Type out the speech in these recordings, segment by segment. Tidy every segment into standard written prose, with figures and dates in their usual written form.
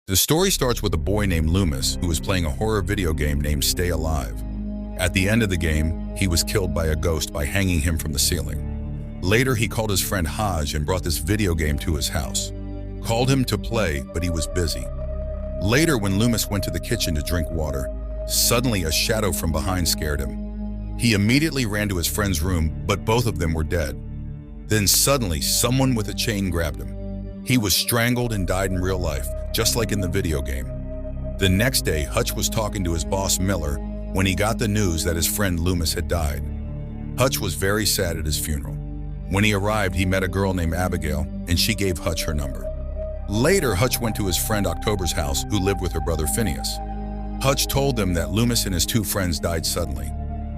The story starts with a boy named Loomis who was playing a horror video game named Stay Alive. At the end of the game, he was killed by a ghost by hanging him from the ceiling. Later, he called his friend Haj and brought this video game to his house. Called him to play, but he was busy. Later, when Loomis went to the kitchen to drink water, suddenly a shadow from behind scared him. He immediately ran to his friend's room, but both of them were dead. Then suddenly, someone with a chain grabbed him. He was strangled and died in real life, just like in the video game. The next day, Hutch was talking to his boss Miller when he got the news that his friend Loomis had died. Hutch was very sad at his funeral. When he arrived, he met a girl named Abigail, and she gave Hutch her number. Later, Hutch went to his friend October's house, who lived with her brother Phineas. Hutch told them that Loomis and his two friends died suddenly.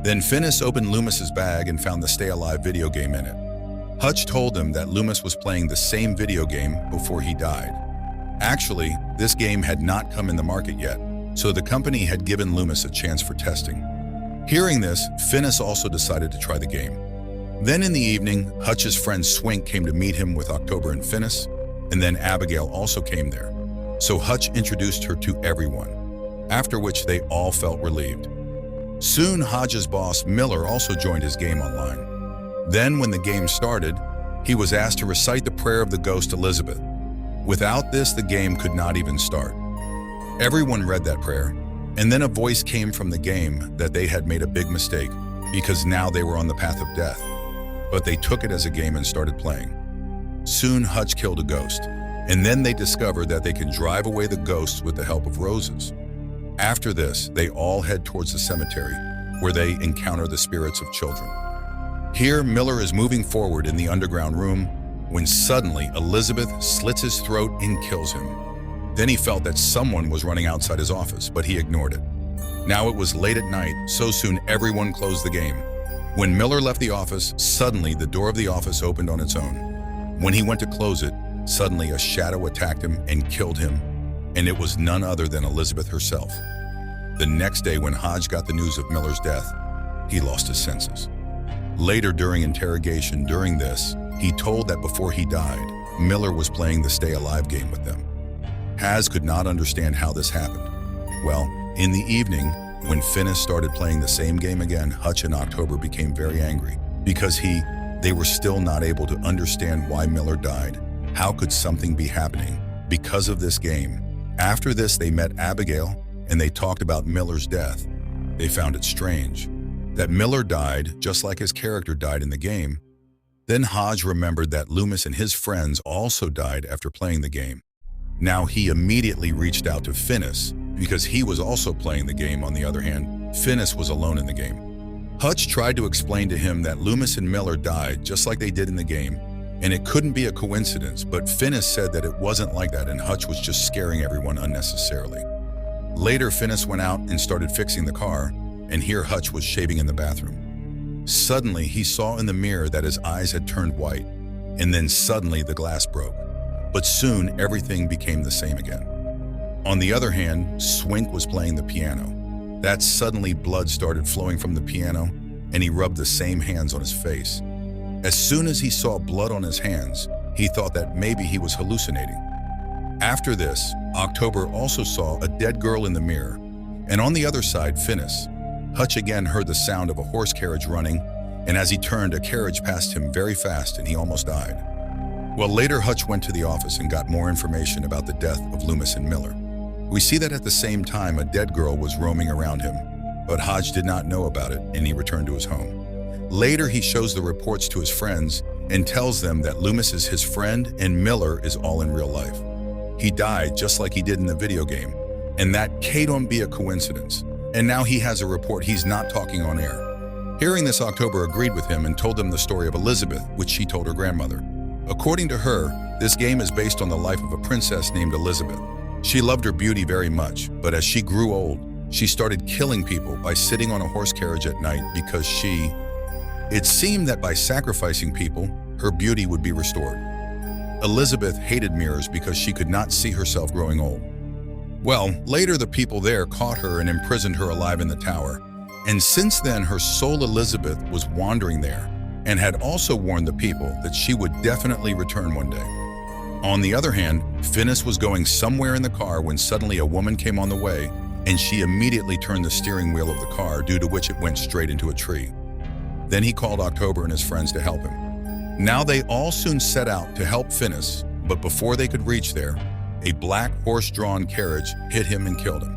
Then Phineas opened Loomis's bag and found the Stay Alive video game in it. Hutch told them that Loomis was playing the same video game before he died. Actually, this game had not come in the market yet, so the company had given Loomis a chance for testing. Hearing this, Phineas also decided to try the game. Then in the evening, Hutch's friend Swink came to meet him with October and Phineas, and then Abigail also came there. So Hutch introduced her to everyone, after which they all felt relieved. Soon, Hodge's boss, Miller, also joined his game online. Then, when the game started, he was asked to recite the prayer of the ghost Elizabeth. Without this, the game could not even start. Everyone read that prayer, and then a voice came from the game that they had made a big mistake because now they were on the path of death. But they took it as a game and started playing. Soon, Hutch killed a ghost, and then they discovered that they can drive away the ghosts with the help of roses. After this, they all head towards the cemetery, where they encounter the spirits of children. Here, Miller is moving forward in the underground room when suddenly Elizabeth slits his throat and kills him. Then he felt that someone was running outside his office, but he ignored it. Now it was late at night, so soon everyone closed the game. When Miller left the office, suddenly the door of the office opened on its own. When he went to close it, suddenly a shadow attacked him and killed him, and it was none other than Elizabeth herself. The next day, when Hodge got the news of Miller's death, he lost his senses. Later, during interrogation during this, he told that before he died, Miller was playing the Stay Alive game with them. Haz could not understand how this happened. Well, in the evening, when Phineas started playing the same game again, Hutch and October became very angry because they were still not able to understand why Miller died. How could something be happening because of this game? After this, they met Abigail and they talked about Miller's death. They found it strange that Miller died just like his character died in the game. Then Hodge remembered that Loomis and his friends also died after playing the game. Now he immediately reached out to Phineas because he was also playing the game. On the other hand, Phineas was alone in the game. Hutch tried to explain to him that Loomis and Miller died just like they did in the game, and it couldn't be a coincidence, but Phineas said that it wasn't like that and Hutch was just scaring everyone unnecessarily. Later, Phineas went out and started fixing the car, and here Hutch was shaving in the bathroom. Suddenly, he saw in the mirror that his eyes had turned white, and then suddenly the glass broke. But soon, everything became the same again. On the other hand, Swink was playing the piano. That suddenly blood started flowing from the piano, and he rubbed the same hands on his face. As soon as he saw blood on his hands, he thought that maybe he was hallucinating. After this, October also saw a dead girl in the mirror, and on the other side, Phineas. Hutch again heard the sound of a horse carriage running, and as he turned, a carriage passed him very fast and he almost died. Well, later Hutch went to the office and got more information about the death of Loomis and Miller. We see that at the same time a dead girl was roaming around him, but Hodge did not know about it and he returned to his home. Later, he shows the reports to his friends and tells them that Loomis is his friend and Miller is all in real life. He died just like he did in the video game, and that can't be a coincidence. And now he has a report he's not talking on air. Hearing this, October agreed with him and told them the story of Elizabeth, which she told her grandmother. According to her, this game is based on the life of a princess named Elizabeth. She loved her beauty very much, but as she grew old, she started killing people by sitting on a horse carriage at night because it seemed that by sacrificing people, her beauty would be restored. Elizabeth hated mirrors because she could not see herself growing old. Well, later the people there caught her and imprisoned her alive in the tower, and since then her soul Elizabeth was wandering there and had also warned the people that she would definitely return one day. On the other hand, Finis was going somewhere in the car when suddenly a woman came on the way, and she immediately turned the steering wheel of the car, due to which it went straight into a tree. Then he called October and his friends to help him. Now they all soon set out to help Finis, but before they could reach there, a black horse-drawn carriage hit him and killed him.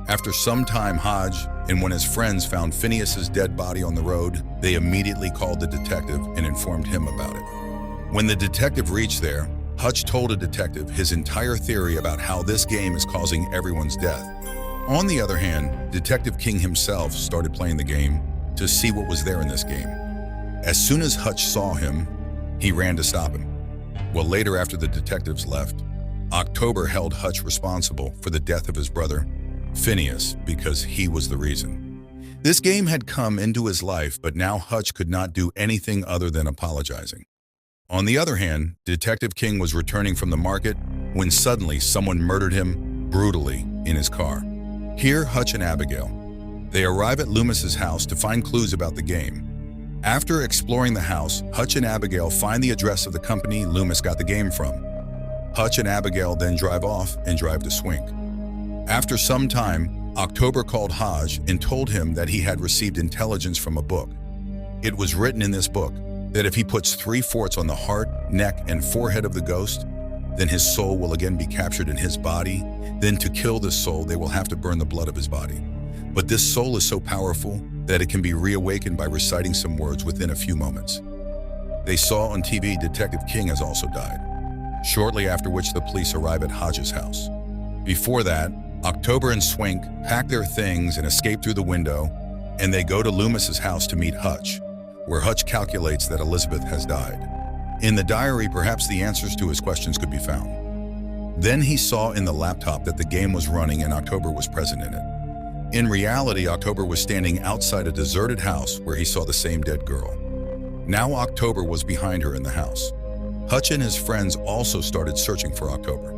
After some time, Hodge and one of his friends found Phineas's dead body on the road. They immediately called the detective and informed him about it. When the detective reached there, Hutch told a detective his entire theory about how this game is causing everyone's death. On the other hand, Detective King himself started playing the game to see what was there in this game. As soon as Hutch saw him, he ran to stop him. Well, later, after the detectives left, October held Hutch responsible for the death of his brother, Phineas, because he was the reason. This game had come into his life, but now Hutch could not do anything other than apologizing. On the other hand, Detective King was returning from the market when suddenly someone murdered him brutally in his car. Here, Hutch and Abigail. They arrive at Loomis's house to find clues about the game. After exploring the house, Hutch and Abigail find the address of the company Loomis got the game from. Hutch and Abigail then drive off and drive to Swink. After some time, October called Hodge and told him that he had received intelligence from a book. It was written in this book that if he puts 3 forts on the heart, neck, and forehead of the ghost, then his soul will again be captured in his body. Then to kill this soul, they will have to burn the blood of his body. But this soul is so powerful that it can be reawakened by reciting some words within a few moments. They saw on TV Detective King has also died, shortly after which the police arrive at Hodge's house. Before that, October and Swink pack their things and escape through the window, and they go to Loomis's house to meet Hutch, where Hutch calculates that Elizabeth has died. In the diary, perhaps the answers to his questions could be found. Then he saw in the laptop that the game was running and October was present in it. In reality, October was standing outside a deserted house where he saw the same dead girl. Now October was behind her in the house. Hutch and his friends also started searching for October.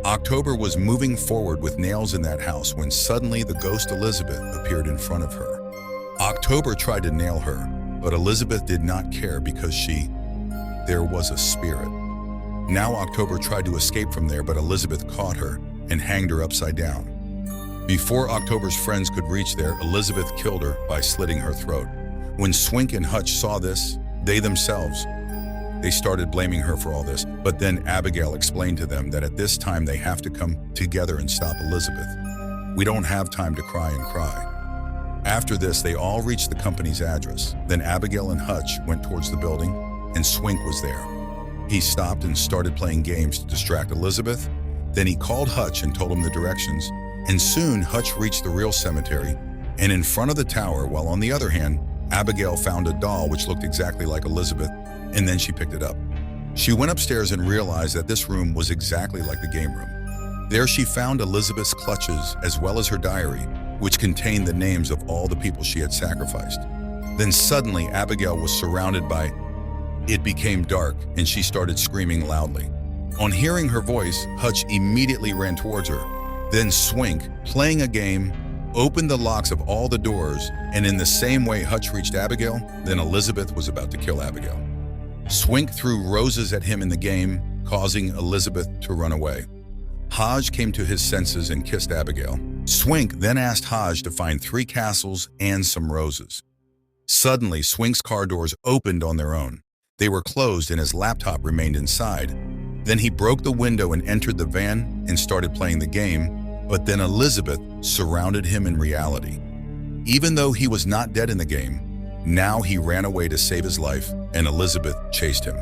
October was moving forward with nails in that house when suddenly the ghost Elizabeth appeared in front of her. October tried to nail her, but Elizabeth did not care because there was a spirit. Now October tried to escape from there, but Elizabeth caught her and hanged her upside down. Before October's friends could reach there, Elizabeth killed her by slitting her throat. When Swink and Hutch saw this, they started blaming her for all this, but then Abigail explained to them that at this time they have to come together and stop Elizabeth. We don't have time to cry and cry. After this, they all reached the company's address. Then Abigail and Hutch went towards the building, and Swink was there. He stopped and started playing games to distract Elizabeth. Then he called Hutch and told him the directions, and soon Hutch reached the real cemetery and in front of the tower, while on the other hand, Abigail found a doll which looked exactly like Elizabeth, and then she picked it up. She went upstairs and realized that this room was exactly like the game room. There she found Elizabeth's clutches as well as her diary, which contained the names of all the people she had sacrificed. Then suddenly Abigail was surrounded by. It became dark and she started screaming loudly. On hearing her voice, Hutch immediately ran towards her. Then Swink, playing a game, opened the locks of all the doors, and in the same way Hutch reached Abigail, then Elizabeth was about to kill Abigail. Swink threw roses at him in the game, causing Elizabeth to run away. Hodge came to his senses and kissed Abigail. Swink then asked Hodge to find 3 castles and some roses. Suddenly, Swink's car doors opened on their own. They were closed and his laptop remained inside. Then he broke the window and entered the van and started playing the game, but then Elizabeth surrounded him in reality. Even though he was not dead in the game, now he ran away to save his life and Elizabeth chased him.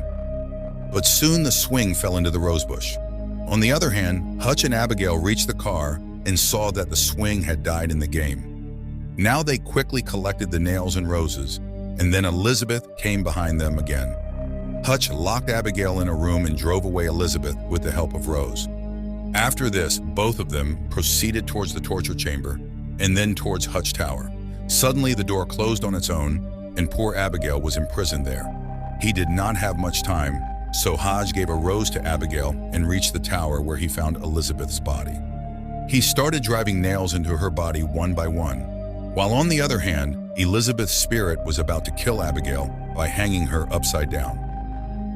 But soon the swing fell into the rosebush. On the other hand, Hutch and Abigail reached the car and saw that the swing had died in the game. Now they quickly collected the nails and roses, and then Elizabeth came behind them again. Hutch locked Abigail in a room and drove away Elizabeth with the help of Rose. After this, both of them proceeded towards the torture chamber and then towards Hutch Tower. Suddenly the door closed on its own and poor Abigail was imprisoned there. He did not have much time, so Hodge gave a rose to Abigail and reached the tower where he found Elizabeth's body. He started driving nails into her body one by one, while on the other hand, Elizabeth's spirit was about to kill Abigail by hanging her upside down.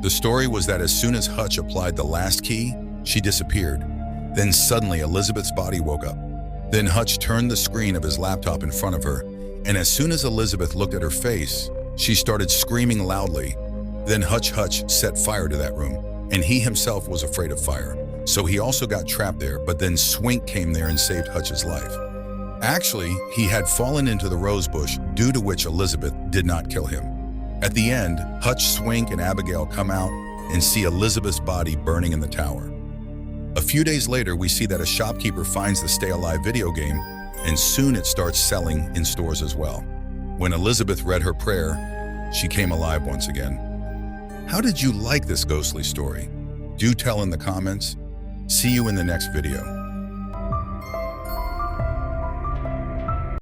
The story was that as soon as Hutch applied the last key, she disappeared. Then suddenly Elizabeth's body woke up. Then Hutch turned the screen of his laptop in front of her, and as soon as Elizabeth looked at her face, she started screaming loudly. Then Hutch set fire to that room, and he himself was afraid of fire, so he also got trapped there, but then Swink came there and saved Hutch's life. Actually, he had fallen into the rose bush, due to which Elizabeth did not kill him. At the end, Hutch, Swink, and Abigail come out and see Elizabeth's body burning in the tower. A few days later, we see that a shopkeeper finds the Stay Alive video game, and soon it starts selling in stores as well. When Elizabeth read her prayer, she came alive once again. How did you like this ghostly story? Do tell in the comments. See you in the next video.